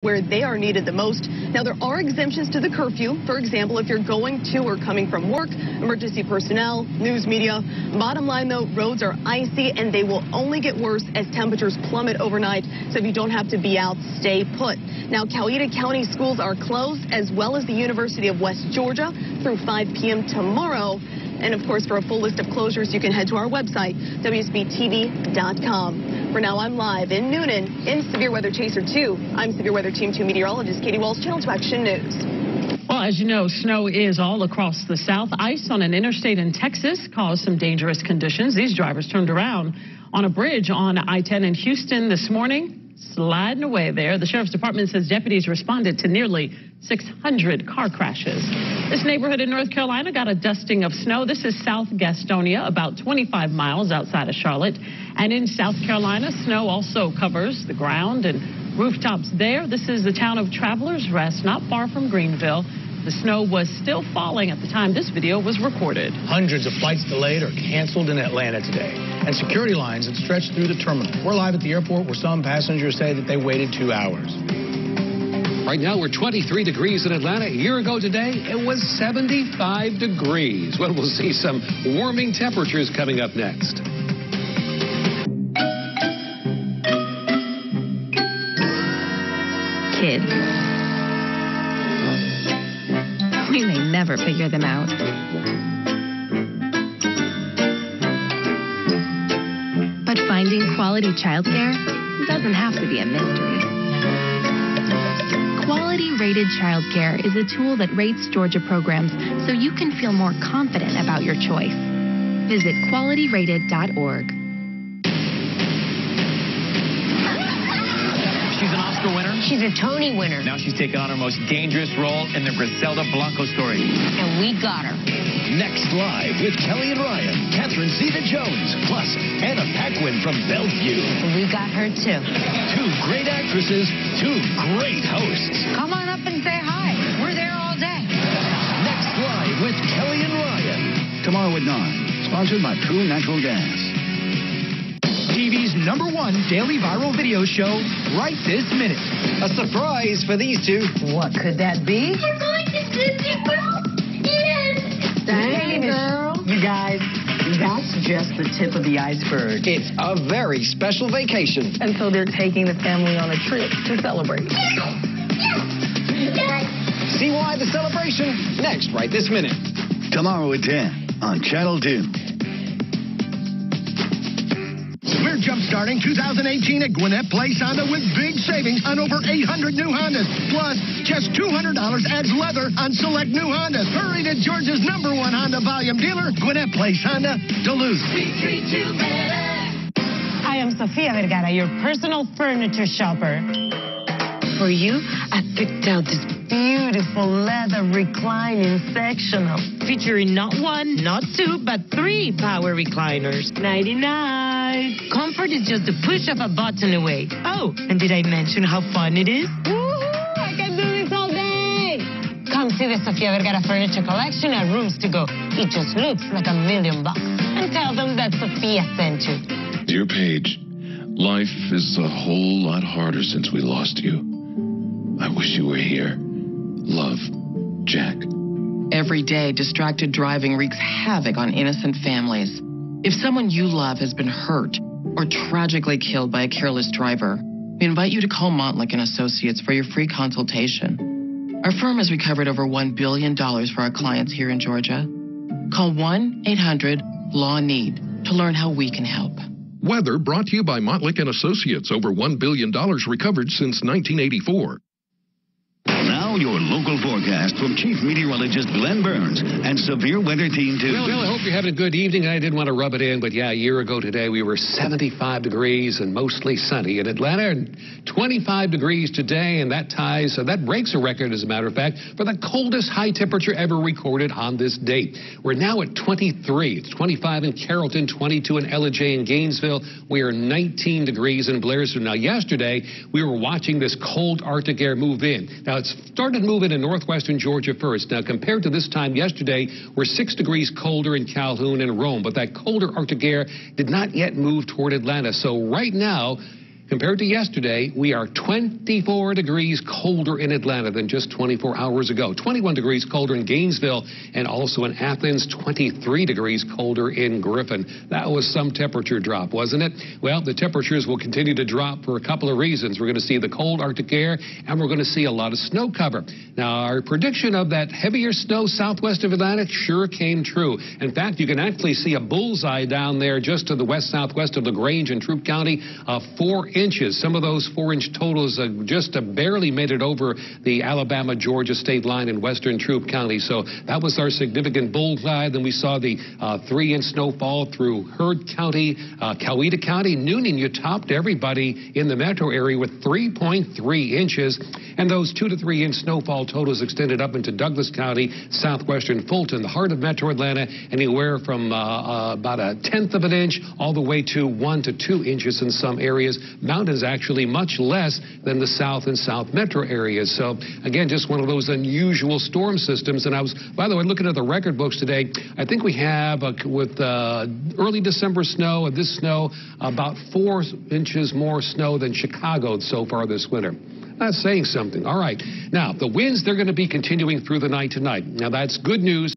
where they are needed the most. Now, there are exemptions to the curfew. For example, if you're going to or coming from work, emergency personnel, news media. Bottom line, though, roads are icy and they will only get worse as temperatures plummet overnight. So if you don't have to be out, stay put. Now, Coweta County schools are closed, as well as the University of West Georgia through 5 p.m. tomorrow. And of course, for a full list of closures, you can head to our website, WSBTV.com. For now, I'm live in Noonan in Severe Weather Chaser 2. I'm Severe Weather Team 2 meteorologist Katie Walsh, Channel 2 Action News. Well, as you know, snow is all across the South. Ice on an interstate in Texas caused some dangerous conditions. These drivers turned around on a bridge on I-10 in Houston this morning, sliding away there. The Sheriff's Department says deputies responded to nearly 600 car crashes. This neighborhood in North Carolina got a dusting of snow. This is South Gastonia, about 25 miles outside of Charlotte. And in South Carolina, snow also covers the ground and rooftops there. This is the town of Travelers Rest, not far from Greenville. The snow was still falling at the time this video was recorded. Hundreds of flights delayed or canceled in Atlanta today, and security lines that stretched through the terminal. We're live at the airport where some passengers say that they waited 2 hours. Right now, we're 23 degrees in Atlanta. A year ago today, it was 75 degrees. Well, we'll see some warming temperatures coming up next. Kids. We may never figure them out. But finding quality childcare doesn't have to be a mystery. Quality Rated Childcare is a tool that rates Georgia programs so you can feel more confident about your choice. Visit qualityrated.org. She's an Oscar winner. She's a Tony winner. Now she's taking on her most dangerous role in the Griselda Blanco story. And we got her. Next Live with Kelly and Ryan, Catherine Zeta-Jones, plus Anna Paquin from Bellevue. We got her too. 2 great actresses, 2 great hosts. Come on up and say hi. We're there all day. Next Live with Kelly and Ryan. Tomorrow at 9. Sponsored by True Natural Gas. TV's #1 daily viral video show right this minute. A surprise for these two. What could that be? We're going to Disney World. Yes. Dang, girl. You guys, that's just the tip of the iceberg. It's a very special vacation. And so they're taking the family on a trip to celebrate. Yes. See why the celebration? Next, right this minute. Tomorrow at 10 on Channel 2. We're jump-starting 2018 at Gwinnett Place Honda with big savings on over 800 new Hondas. Plus, just $200 adds leather on select new Hondas. Hurry to Georgia's #1 Honda volume dealer, Gwinnett Place Honda, Duluth. We treat you better. Hi, I'm Sofia Vergara, your personal furniture shopper. For you, I picked out this beautiful leather reclining sectional, featuring not 1, not 2, but 3 power recliners. Nighty-night. Comfort is just the push of a button away. Oh, and did I mention how fun it is? Woohoo! I can do this all day. Come see the Sofia Vergara furniture collection at Rooms to Go. It just looks like $1 million. And tell them that Sofia sent you. Dear Paige, life is a whole lot harder since we lost you. I wish you were here. Love, Jack. Every day, distracted driving wreaks havoc on innocent families. If someone you love has been hurt or tragically killed by a careless driver, we invite you to call Montlick & Associates for your free consultation. Our firm has recovered over $1 billion for our clients here in Georgia. Call 1-800-LAW-NEED to learn how we can help. Weather brought to you by Montlick & Associates. Over $1 billion recovered since 1984. Now your local forecast from Chief Meteorologist Glenn Burns and Severe Weather Team 2. Well, I hope you're having a good evening. I didn't want to rub it in, but yeah, a year ago today we were 75 degrees and mostly sunny in Atlanta, and 25 degrees today, and that breaks a record, as a matter of fact, for the coldest high temperature ever recorded on this date. We're now at 23. It's 25 in Carrollton, 22 in Ellijay and Gainesville. We are 19 degrees in Blairsville. Now, yesterday we were watching this cold Arctic air move in. Now, it's started moving in northwestern Georgia first. Now, compared to this time yesterday, we're 6 degrees colder in Calhoun and Rome, but that colder Arctic air did not yet move toward Atlanta. So right now, Compared to yesterday, we are 24 degrees colder in Atlanta than just 24 hours ago. 21 degrees colder in Gainesville, and also in Athens, 23 degrees colder in Griffin. That was some temperature drop, wasn't it? Well, the temperatures will continue to drop for a couple of reasons. We're going to see the cold Arctic air, and we're going to see a lot of snow cover. Now, our prediction of that heavier snow southwest of Atlanta sure came true. In fact, you can actually see a bullseye down there just to the west-southwest of LaGrange in Troup County, 4 inches. Some of those 4-inch totals just barely made it over the Alabama-Georgia state line in western Troup County. So that was our significant bullseye. Then we saw the 3-inch snowfall through Heard County, Coweta County. Noonan, you topped everybody in the metro area with 3.3 inches. And those 2 to 3 inch snowfall totals extended up into Douglas County, southwestern Fulton, the heart of metro Atlanta, anywhere from about 1/10 of an inch all the way to 1 to 2 inches in some areas. Mountains actually much less than the south and south metro areas. So again, just one of those unusual storm systems. And I was, by the way, looking at the record books today, I think we have with early December snow and this snow about 4 inches more snow than Chicago so far this winter. That's saying something. All right. Now, the winds, they're going to be continuing through the night tonight. Now, that's good news.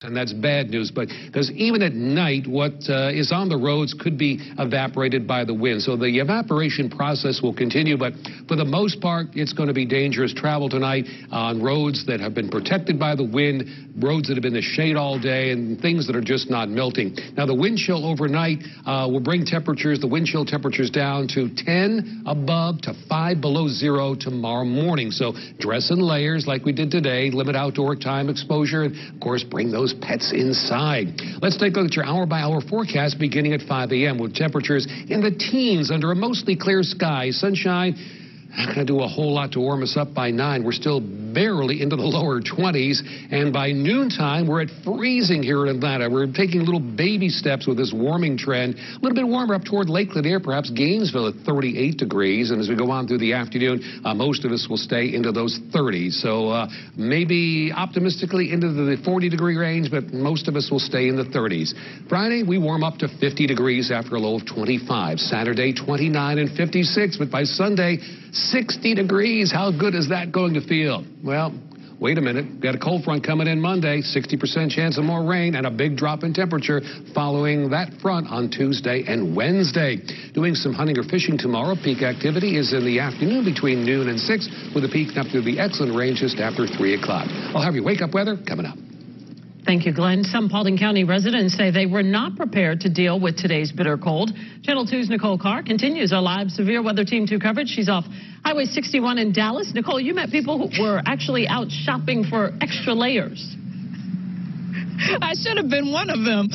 And that's bad news, but because even at night, what is on the roads could be evaporated by the wind. So the evaporation process will continue, but for the most part, it's going to be dangerous travel tonight on roads that have been protected by the wind, roads that have been in the shade all day, and things that are just not melting. Now, the wind chill overnight will bring temperatures, the wind chill temperatures down to 10 above to 5 below zero tomorrow morning. So dress in layers like we did today, limit outdoor time exposure, and of course, bring those pets inside. Let's take a look at your hour-by-hour forecast beginning at 5 a.m. with temperatures in the teens under a mostly clear sky. Sunshine, not going to do a whole lot to warm us up by 9. We're still barely into the lower 20s. And by noontime, we're at freezing here in Atlanta. We're taking little baby steps with this warming trend. A little bit warmer up toward Lakeland here, perhaps Gainesville at 38 degrees. And as we go on through the afternoon, most of us will stay into those 30s. So maybe optimistically into the 40-degree range, but most of us will stay in the 30s. Friday, we warm up to 50 degrees after a low of 25. Saturday, 29 and 56. But by Sunday, 60 degrees. How good is that going to feel? Well, wait a minute. Got a cold front coming in Monday. 60% chance of more rain and a big drop in temperature following that front on Tuesday and Wednesday. Doing some hunting or fishing tomorrow. Peak activity is in the afternoon between noon and 6 with a peak up through the excellent range just after 3 o'clock. I'll have your wake-up weather coming up. Thank you, Glenn. Some Paulding County residents say they were not prepared to deal with today's bitter cold. Channel 2's Nicole Carr continues our live severe weather Team 2 coverage. She's off Highway 61 in Dallas. Nicole, you met people who were actually out shopping for extra layers. I should have been one of them.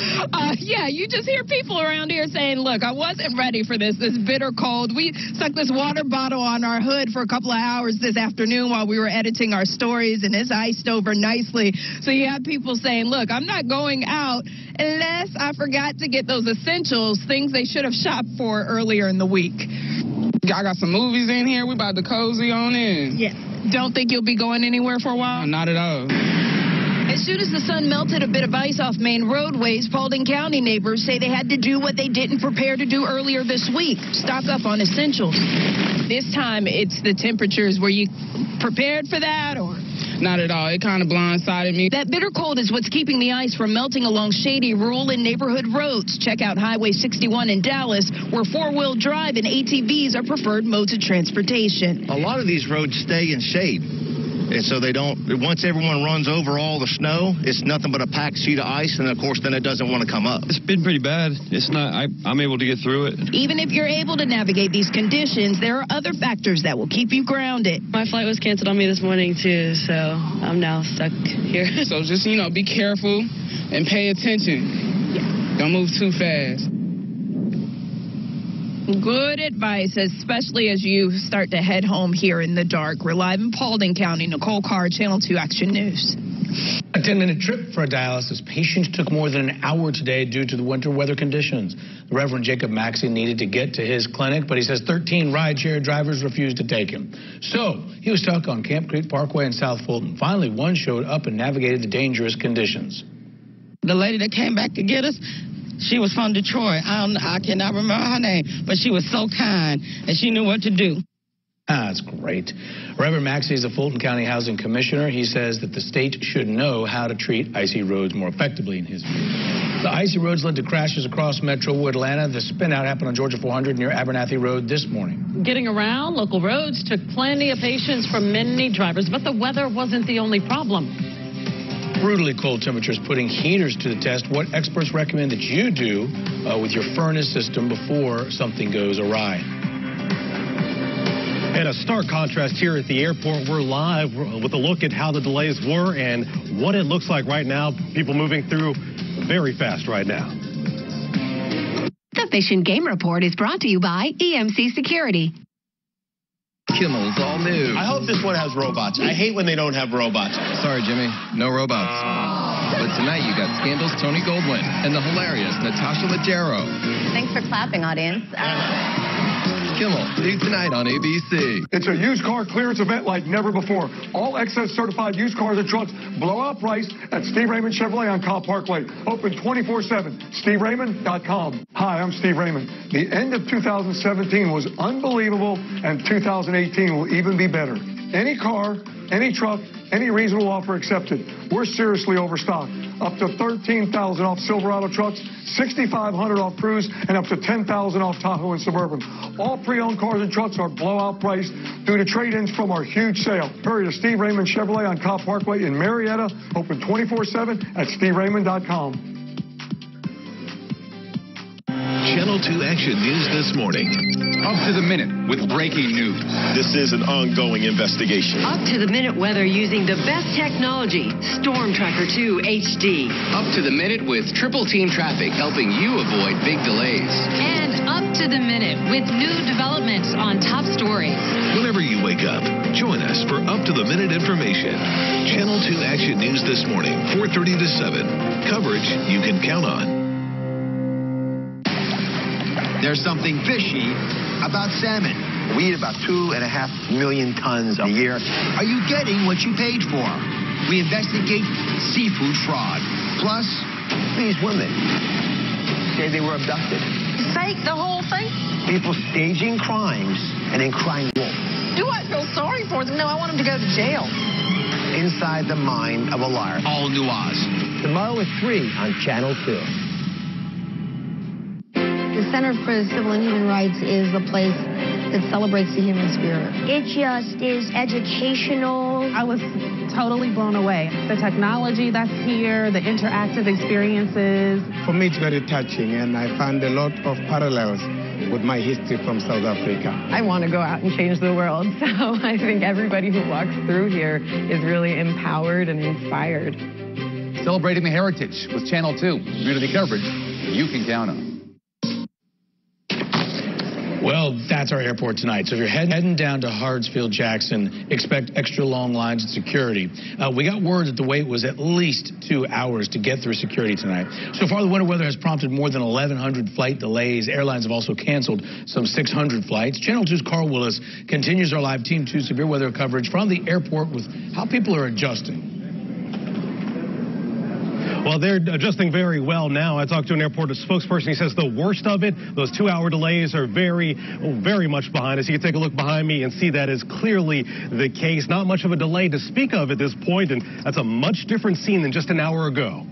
Yeah, you just hear people around here saying, look, I wasn't ready for this bitter cold. We stuck this water bottle on our hood for a couple of hours this afternoon while we were editing our stories, and it's iced over nicely. So you have people saying, look, I'm not going out unless I forgot to get those essentials, things they should have shopped for earlier in the week. I got some movies in here. We about to cozy on in. Yes. Don't think you'll be going anywhere for a while? No, not at all. As soon as the sun melted a bit of ice off main roadways, Paulding County neighbors say they had to do what they didn't prepare to do earlier this week, stock up on essentials. This time it's the temperatures. Were you prepared for that or? Not at all. It kind of blindsided me. That bitter cold is what's keeping the ice from melting along shady rural and neighborhood roads. Check out Highway 61 in Dallas, where four-wheel drive and ATVs are preferred modes of transportation. A lot of these roads stay in shade. And so they don't, once everyone runs over all the snow, it's nothing but a packed sheet of ice, and of course then it doesn't want to come up. It's been pretty bad. It's not, I'm able to get through it. Even if you're able to navigate these conditions, there are other factors that will keep you grounded. My flight was canceled on me this morning too, so I'm now stuck here. So just, be careful. and pay attention. Don't move too fast. Good advice, especially as you start to head home here in the dark. We're live in Paulding County. Nicole Carr, Channel 2 Action News. A 10-minute trip for a dialysis patient took more than an hour today due to the winter weather conditions. The Reverend Jacob Maxey needed to get to his clinic, but he says 13 rideshare drivers refused to take him. So he was stuck on Camp Creek Parkway in South Fulton. Finally, one showed up and navigated the dangerous conditions. The lady that came back to get us, she was from Detroit. I cannot remember her name, but she was so kind, and she knew what to do. That's great. Reverend Maxey is a Fulton County Housing Commissioner. He says that the state should know how to treat icy roads more effectively, in his view. The icy roads led to crashes across Metro Atlanta. The spin-out happened on Georgia 400 near Abernathy Road this morning. Getting around, local roads took plenty of patience from many drivers, but the weather wasn't the only problem. Brutally cold temperatures putting heaters to the test. What experts recommend that you do with your furnace system before something goes awry. And a stark contrast here at the airport. We're live with a look at how the delays were and what it looks like right now. People moving through very fast right now. The Fish and Game Report is brought to you by EMC Security. Kimmel's all new. I hope this one has robots. I hate when they don't have robots. Sorry, Jimmy. No robots. But tonight you got Scandal's Tony Goldwyn and the hilarious Natasha Leggero. Thanks for clapping, audience. Kimmel, see tonight on ABC. It's a used car clearance event like never before. All excess certified used cars and trucks blowout price at Steve Raymond Chevrolet on Cobb Parkway. Open 24/7. SteveRaymond.com. Hi, I'm Steve Raymond. The end of 2017 was unbelievable, and 2018 will even be better. Any car, any truck, any reasonable offer accepted. We're seriously overstocked. Up to $13,000 off Silverado trucks, $6,500 off Cruise, and up to $10,000 off Tahoe and Suburban. All pre-owned cars and trucks are blowout priced due to trade-ins from our huge sale. Hurry to Steve Raymond Chevrolet on Cobb Parkway in Marietta. Open 24/7 at SteveRaymond.com. Channel 2 Action News this morning. Up to the minute with breaking news. This is an ongoing investigation. Up to the minute weather using the best technology. Storm Tracker 2 HD. Up to the minute with Triple Team Traffic, helping you avoid big delays. And up to the minute with new developments on top stories. Whenever you wake up, join us for Up to the Minute information. Channel 2 Action News this morning, 4:30 to 7. Coverage you can count on. There's something fishy about salmon. We eat about 2.5 million tons a year. Are you getting what you paid for? We investigate seafood fraud. Plus, these women say they were abducted. Fake the whole thing? People staging crimes and then crying wolf. Do I feel sorry for them? No, I want them to go to jail. Inside the mind of a liar. All New Oz. Tomorrow at 3 on Channel 2. The Center for Civil and Human Rights is a place that celebrates the human spirit. It just is educational. I was totally blown away. The technology that's here, the interactive experiences. For me, it's very touching, and I found a lot of parallels with my history from South Africa. I want to go out and change the world, so I think everybody who walks through here is really empowered and inspired. Celebrating the heritage with Channel 2. Community coverage you can count on. Well, that's our airport tonight. So if you're heading down to Hartsfield-Jackson, expect extra long lines at security. We got word that the wait was at least 2 hours to get through security tonight. So far, the winter weather has prompted more than 1,100 flight delays. Airlines have also canceled some 600 flights. Channel 2's Carl Willis continues our live Team 2 severe weather coverage from the airport with how people are adjusting. Well, they're adjusting very well now. I talked to an airport spokesperson. He says the worst of it, those 2-hour delays are very much behind us. You can take a look behind me and see that is clearly the case. Not much of a delay to speak of at this point, and that's a much different scene than just an hour ago.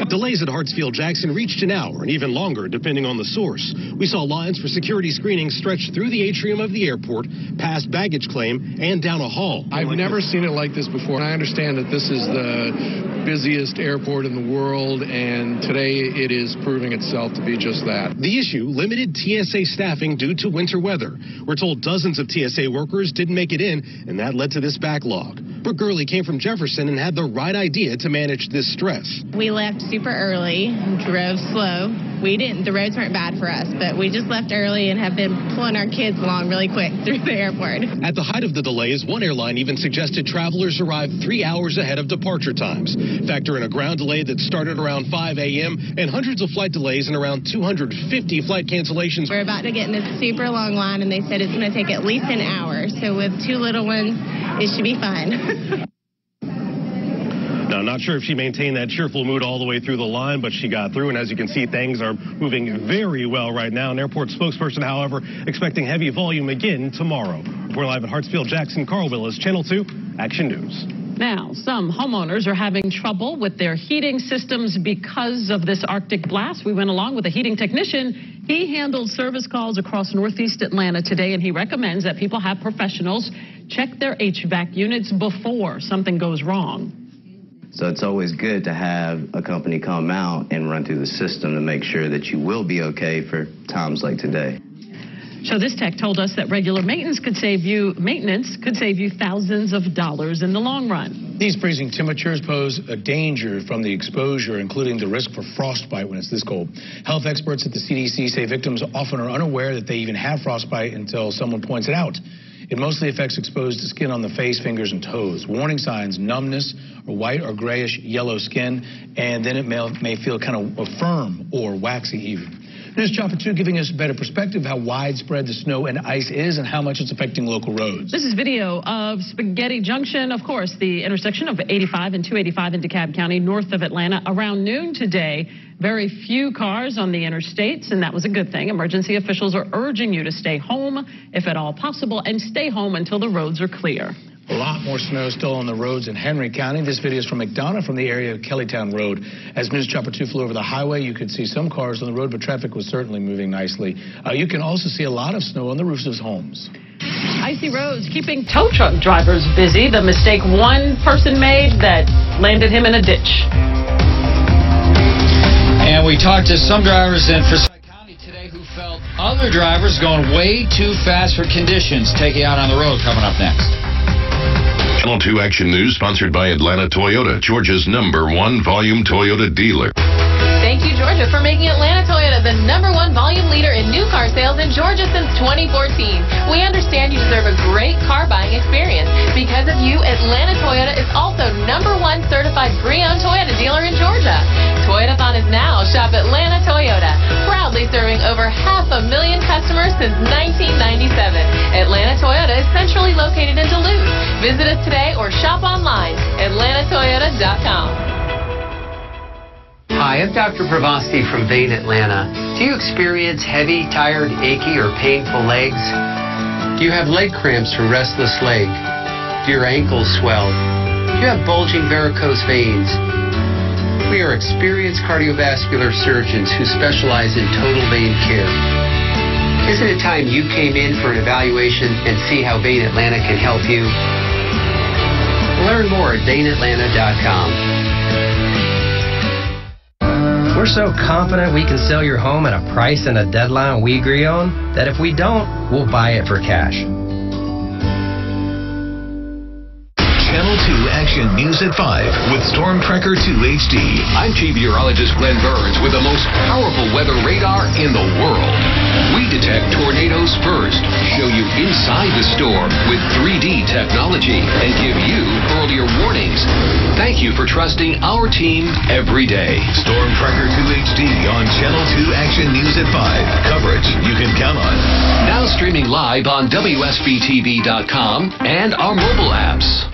Delays at Hartsfield-Jackson reached an hour and even longer, depending on the source. We saw lines for security screening stretch through the atrium of the airport, past baggage claim, and down a hall. I've never seen it like this before. I understand that this is the busiest airport in the world, and today it is proving itself to be just that. The issue, limited TSA staffing due to winter weather. We're told dozens of TSA workers didn't make it in, and that led to this backlog. Brooke Gurley came from Jefferson and had the right idea to manage this stress. We left super early, drove slow. The roads weren't bad for us, but we just left early and have been pulling our kids along really quick through the airport. At the height of the delays, one airline even suggested travelers arrive 3 hours ahead of departure times. Factor in a ground delay that started around 5 a.m. and hundreds of flight delays and around 250 flight cancellations. We're about to get in this super long line, and they said it's going to take at least an hour. So with 2 little ones, it should be fun. Now, not sure if she maintained that cheerful mood all the way through the line, but she got through. And as you can see, things are moving very well right now. An airport spokesperson, however, expecting heavy volume again tomorrow. We're live at Hartsfield-Jackson. Carl Willis, Channel 2, Action News. Now, some homeowners are having trouble with their heating systems because of this Arctic blast. We went along with a heating technician. He handled service calls across northeast Atlanta today, and he recommends that people have professionals check their HVAC units before something goes wrong. So it's always good to have a company come out and run through the system to make sure that you will be okay for times like today. So this tech told us that regular maintenance could save you thousands of dollars in the long run. These freezing temperatures pose a danger from the exposure, including the risk for frostbite when it's this cold. Health experts at the CDC say victims often are unaware that they even have frostbite until someone points it out. It mostly affects exposed skin on the face, fingers, and toes. Warning signs: numbness, or white or grayish yellow skin, and then it may feel kind of firm or waxy even. News Chopper 2 giving us a better perspective of how widespread the snow and ice is and how much it's affecting local roads. This is video of Spaghetti Junction, of course, the intersection of 85 and 285 in DeKalb County, north of Atlanta. Around noon today, very few cars on the interstates, and that was a good thing. Emergency officials are urging you to stay home, if at all possible, and stay home until the roads are clear. A lot more snow still on the roads in Henry County. This video is from McDonough from the area of Kellytown Road. As News Chopper 2 flew over the highway, you could see some cars on the road, but traffic was certainly moving nicely. You can also see a lot of snow on the roofs of homes. Icy roads keeping tow truck drivers busy. The mistake one person made that landed him in a ditch. And we talked to some drivers in Forsyth County today who felt other drivers going way too fast for conditions. Take you out on the road coming up next. Channel 2 Action News sponsored by Atlanta Toyota, Georgia's #1 volume Toyota dealer. Thank you, Georgia, for making Atlanta Toyota the #1 volume leader in new car sales in Georgia since 2014. We understand you deserve a great car buying experience. Because of you, Atlanta Toyota is also #1 certified pre-owned Toyota dealer in Georgia. Toyotathon is now. Shop Atlanta Toyota, proudly serving over 500,000 customers since 1997. Atlanta Toyota is centrally located in Duluth. Visit us today or shop online, atlantatoyota.com. Hi, I'm Dr. Pravasti from Bain, Atlanta. Do you experience heavy, tired, achy, or painful legs? Do you have leg cramps or restless leg? Do your ankles swell? Do you have bulging varicose veins? We are experienced cardiovascular surgeons who specialize in total vein care. Isn't it time you came in for an evaluation and see how Bain Atlanta can help you? Learn more at BainAtlanta.com. We're so confident we can sell your home at a price and a deadline we agree on that if we don't, we'll buy it for cash. Channel 2 Action News at 5 with Storm Tracker 2 HD. I'm Chief Meteorologist Glenn Burns with the most powerful weather radar in the world. We detect tornadoes first, show you inside the storm with 3D technology, and give you earlier warnings. Thank you for trusting our team every day. Storm Tracker 2 HD on Channel 2 Action News at 5. Coverage you can count on. Now streaming live on WSBTV.com and our mobile apps.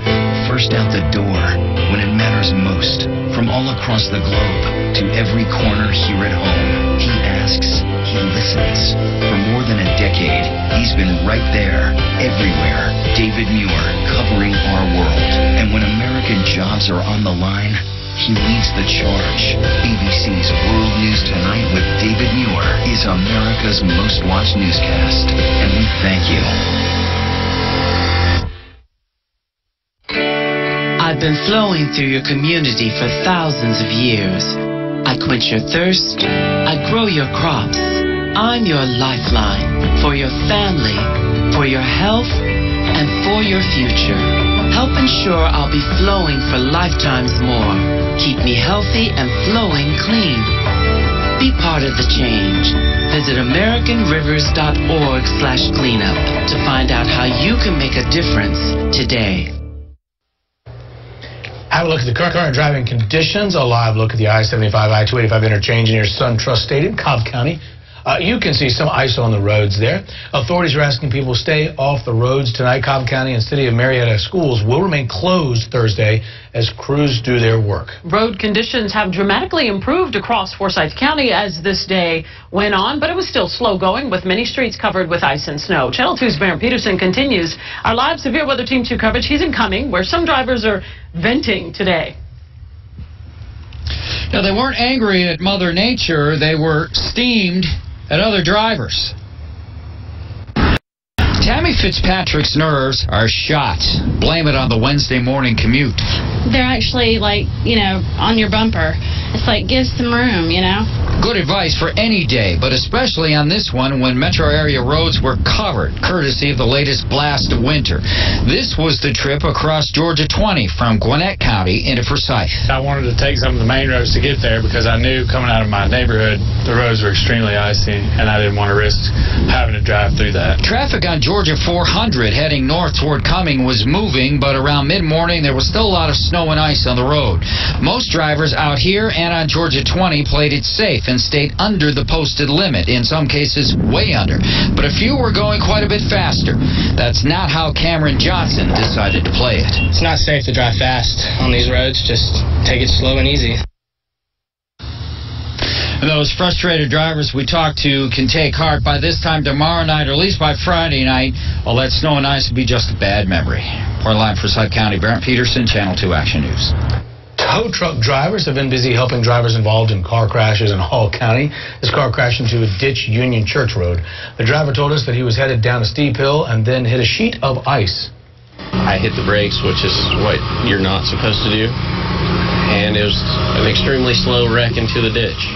First out the door when it matters most. From all across the globe to every corner here at home. He asks, he listens. For more than a decade, he's been right there, everywhere. David Muir, covering our world. And when American jobs are on the line, he leads the charge. ABC's World News Tonight with David Muir is America's most watched newscast. And we thank you. I've been flowing through your community for thousands of years. I quench your thirst. I grow your crops. I'm your lifeline for your family, for your health, and for your future. Help ensure I'll be flowing for lifetimes more. Keep me healthy and flowing clean. Be part of the change. Visit AmericanRivers.org/cleanup to find out how you can make a difference today. Have a look at the current driving conditions. A live look at the I-75, I-285 interchange near SunTrust Stadium, Cobb County. You can see some ice on the roads there. Authorities are asking people to stay off the roads tonight. Cobb County and City of Marietta schools will remain closed Thursday as crews do their work. Road conditions have dramatically improved across Forsyth County as this day went on, but it was still slow going with many streets covered with ice and snow. Channel 2's Barron Peterson continues our live severe weather Team 2 coverage. He's incoming, where some drivers are venting today. Now, they weren't angry at Mother Nature. They were steamed at other drivers. Tammy Fitzpatrick's nerves are shot. Blame it on the Wednesday morning commute. They're actually, like, on your bumper. It's like, give some room, Good advice for any day, but especially on this one when metro area roads were covered, courtesy of the latest blast of winter. This was the trip across Georgia 20 from Gwinnett County into Forsyth. I wanted to take some of the main roads to get there because I knew coming out of my neighborhood, the roads were extremely icy, and I didn't want to risk having to drive through that. Traffic on Georgia 400 heading north toward Cumming was moving, but around mid-morning there was still a lot of snow and ice on the road. Most drivers out here and on Georgia 20 played it safe and stayed under the posted limit, in some cases way under. But a few were going quite a bit faster. That's not how Cameron Johnson decided to play it. It's not safe to drive fast on these roads. Just take it slow and easy. And those frustrated drivers we talked to can take heart. By this time tomorrow night, or at least by Friday night, all that snow and ice will be just a bad memory. Line for Forsyth County, Barron Peterson, Channel 2 Action News. Tow truck drivers have been busy helping drivers involved in car crashes in Hall County. This car crashed into a ditch Union Church Road. The driver told us that he was headed down a steep hill and then hit a sheet of ice. I hit the brakes, which is what you're not supposed to do, and it was an extremely slow wreck into the ditch.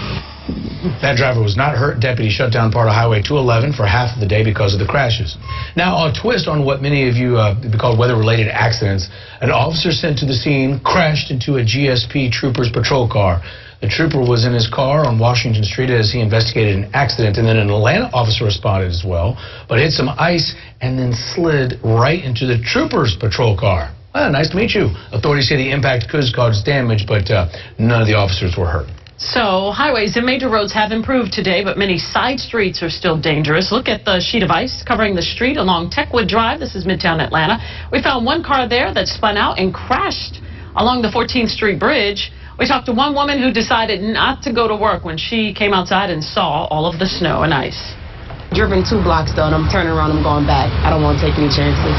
That driver was not hurt. Deputies shut down part of Highway 211 for half of the day because of the crashes. Now, a twist on what many of you call weather-related accidents. An officer sent to the scene crashed into a GSP Troopers patrol car. The trooper was in his car on Washington Street as he investigated an accident, and then an Atlanta officer responded as well, but hit some ice and then slid right into the trooper's patrol car. Well, nice to meet you. Authorities say the impact could cause damage, but none of the officers were hurt. So highways and major roads have improved today, but many side streets are still dangerous. Look at the sheet of ice covering the street along Techwood Drive. This is Midtown Atlanta. We found one car there that spun out and crashed along the 14th Street Bridge. We talked to one woman who decided not to go to work when she came outside and saw all of the snow and ice. Driven 2 blocks though, and I'm turning around, I'm going back. I don't want to take any chances.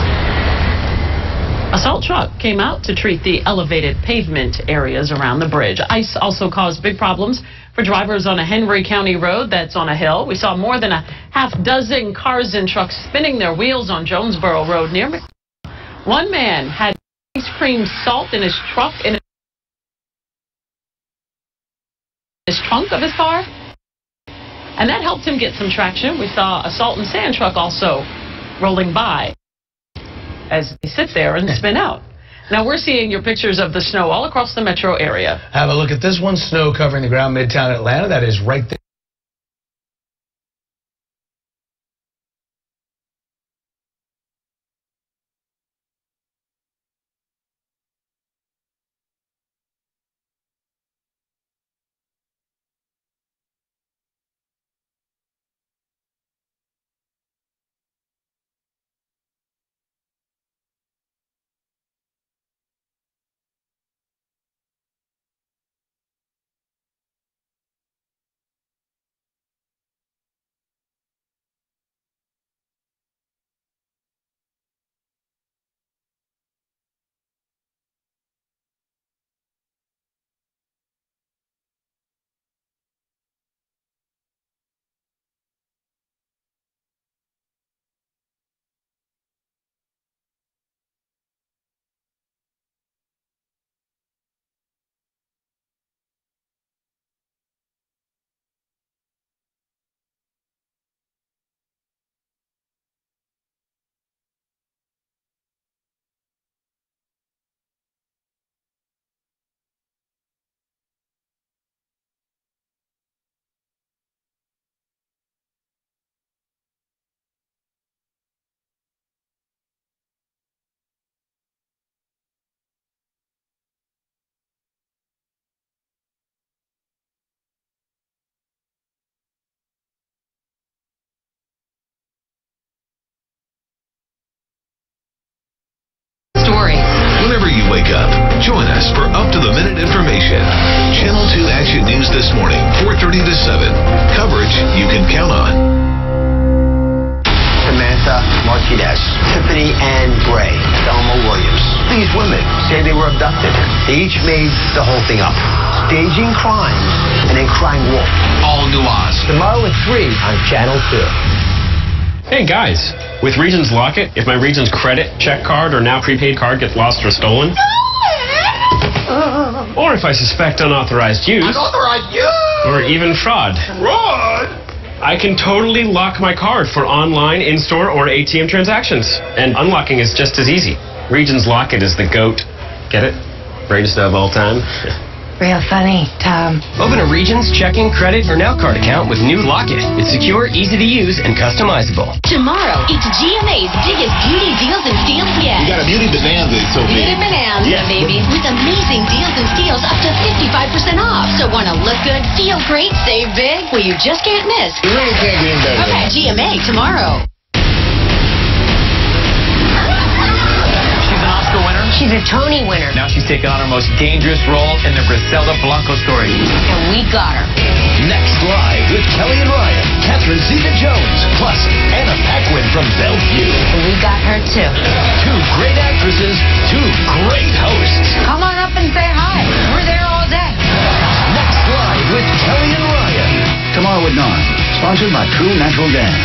A salt truck came out to treat the elevated pavement areas around the bridge. Ice also caused big problems for drivers on a Henry County road that's on a hill. We saw more than a half dozen cars and trucks spinning their wheels on Jonesboro Road near McLean. One man had ice cream salt in his truck, in his trunk of his car, and that helped him get some traction. We saw a salt and sand truck also rolling by as they sit there and spin out. Now we're seeing your pictures of the snow all across the metro area. Have a look at this one. Snow covering the ground Midtown Atlanta. That is right there. wake up. Join us for up-to-the-minute information. Channel 2 Action News this morning, 4:30 to 7. Coverage you can count on. Samantha Martinez, Tiffany Ann Gray, Thelma Williams. These women say they were abducted. They each made the whole thing up. Staging crimes and then crying wolf. All new Oz. Tomorrow at 3 on Channel 2. Hey guys, with Regions Lock It, if my Regions credit, check card, or now prepaid card gets lost or stolen, or if I suspect unauthorized use, or even fraud, I can totally lock my card for online, in-store, or ATM transactions. And unlocking is just as easy. Regions Lock It is the GOAT. Get it? Greatest of all time. Real funny, Tom. Open a Regions checking, credit, or Now Card account with new Lock It. It's secure, easy to use, and customizable. Tomorrow, it's GMA's biggest beauty deals and steals yet. You got a beauty bonanza, so Beauty bonanza, baby. With amazing deals and steals up to 55% off. So want to look good, feel great, save big? Well, you just can't miss. You really can't get in better. Okay, GMA tomorrow. She's a Tony winner. Now she's taking on her most dangerous role in the Griselda Blanco story. And we got her. Next Live with Kelly and Ryan, Catherine Zeta-Jones, plus Anna Paquin from Bellevue. And we got her too. 2 great actresses, 2 great hosts. Come on up and say hi. We're there all day. Next Live with Kelly and Ryan. Tomorrow at 9, sponsored by True Natural Gas.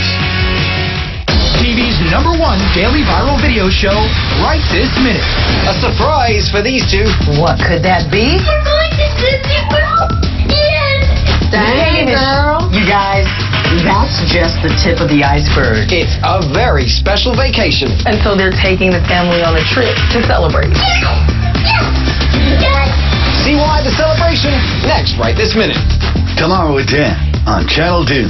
TV's #1 daily viral video show right this minute. A surprise for these two. What could that be? We're going to Disney World. Yes. Dang, girl. You guys, That's just the tip of the iceberg. it's a very special vacation. And so they're taking the family on a trip to celebrate. See why the celebration? Next, right this minute. Tomorrow at 10 on Channel 2.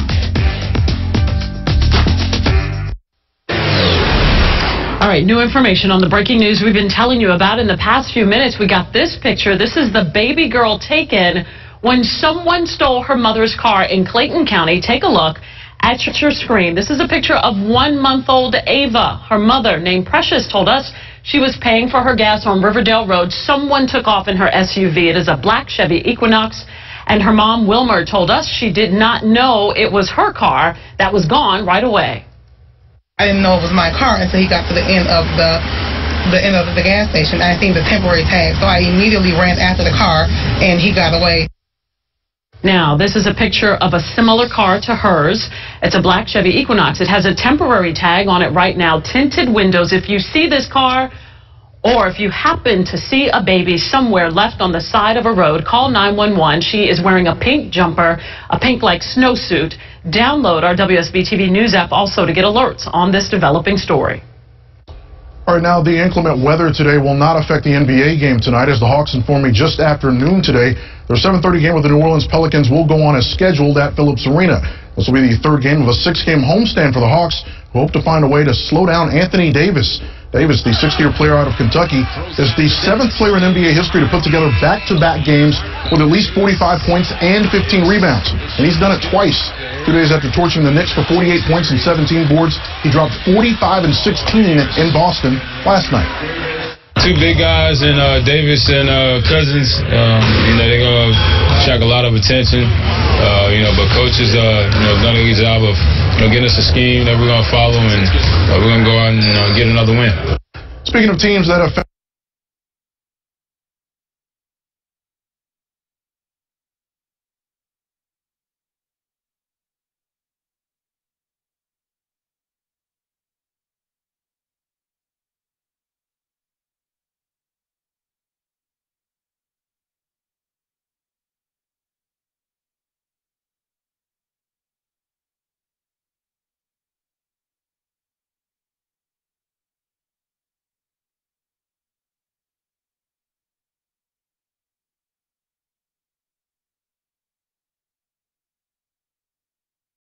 All right, new information on the breaking news we've been telling you about in the past few minutes. We got this picture. This is the baby girl taken when someone stole her mother's car in Clayton County. Take a look at your screen. This is a picture of 1-month-old Ava. Her mother, named Precious, told us she was paying for her gas on Riverdale Road. Someone took off in her SUV. It is a black Chevy Equinox. And her mom, Wilmer, told us she did not know it was her car that was gone right away. I didn't know it was my car until he got to the end of the gas station. I seen the temporary tag, so I immediately ran after the car, and he got away. Now, this is a picture of a similar car to hers. It's a black Chevy Equinox. It has a temporary tag on it right now, tinted windows. If you see this car, or if you happen to see a baby somewhere left on the side of a road, call 911. She is wearing a pink jumper, a pink-like snowsuit. Download our WSB-TV News app also to get alerts on this developing story. All right, now the inclement weather today will not affect the NBA game tonight, as the Hawks informed me just after noon today. Their 7:30 game with the New Orleans Pelicans will go on as scheduled at Phillips Arena. This will be the 3rd game of a 6-game homestand for the Hawks, who hope to find a way to slow down Anthony Davis. Davis, the 60-year player out of Kentucky, is the 7th player in NBA history to put together back-to-back games with at least 45 points and 15 rebounds. And he's done it twice. 2 days after torching the Knicks for 48 points and 17 boards, he dropped 45 and 16 in Boston last night. 2 big guys, and Davis and Cousins, they're going to attract a lot of attention, but coaches, done a good job of getting us a scheme that we're going to follow, and we're going to go out and get another win. Speaking of teams that have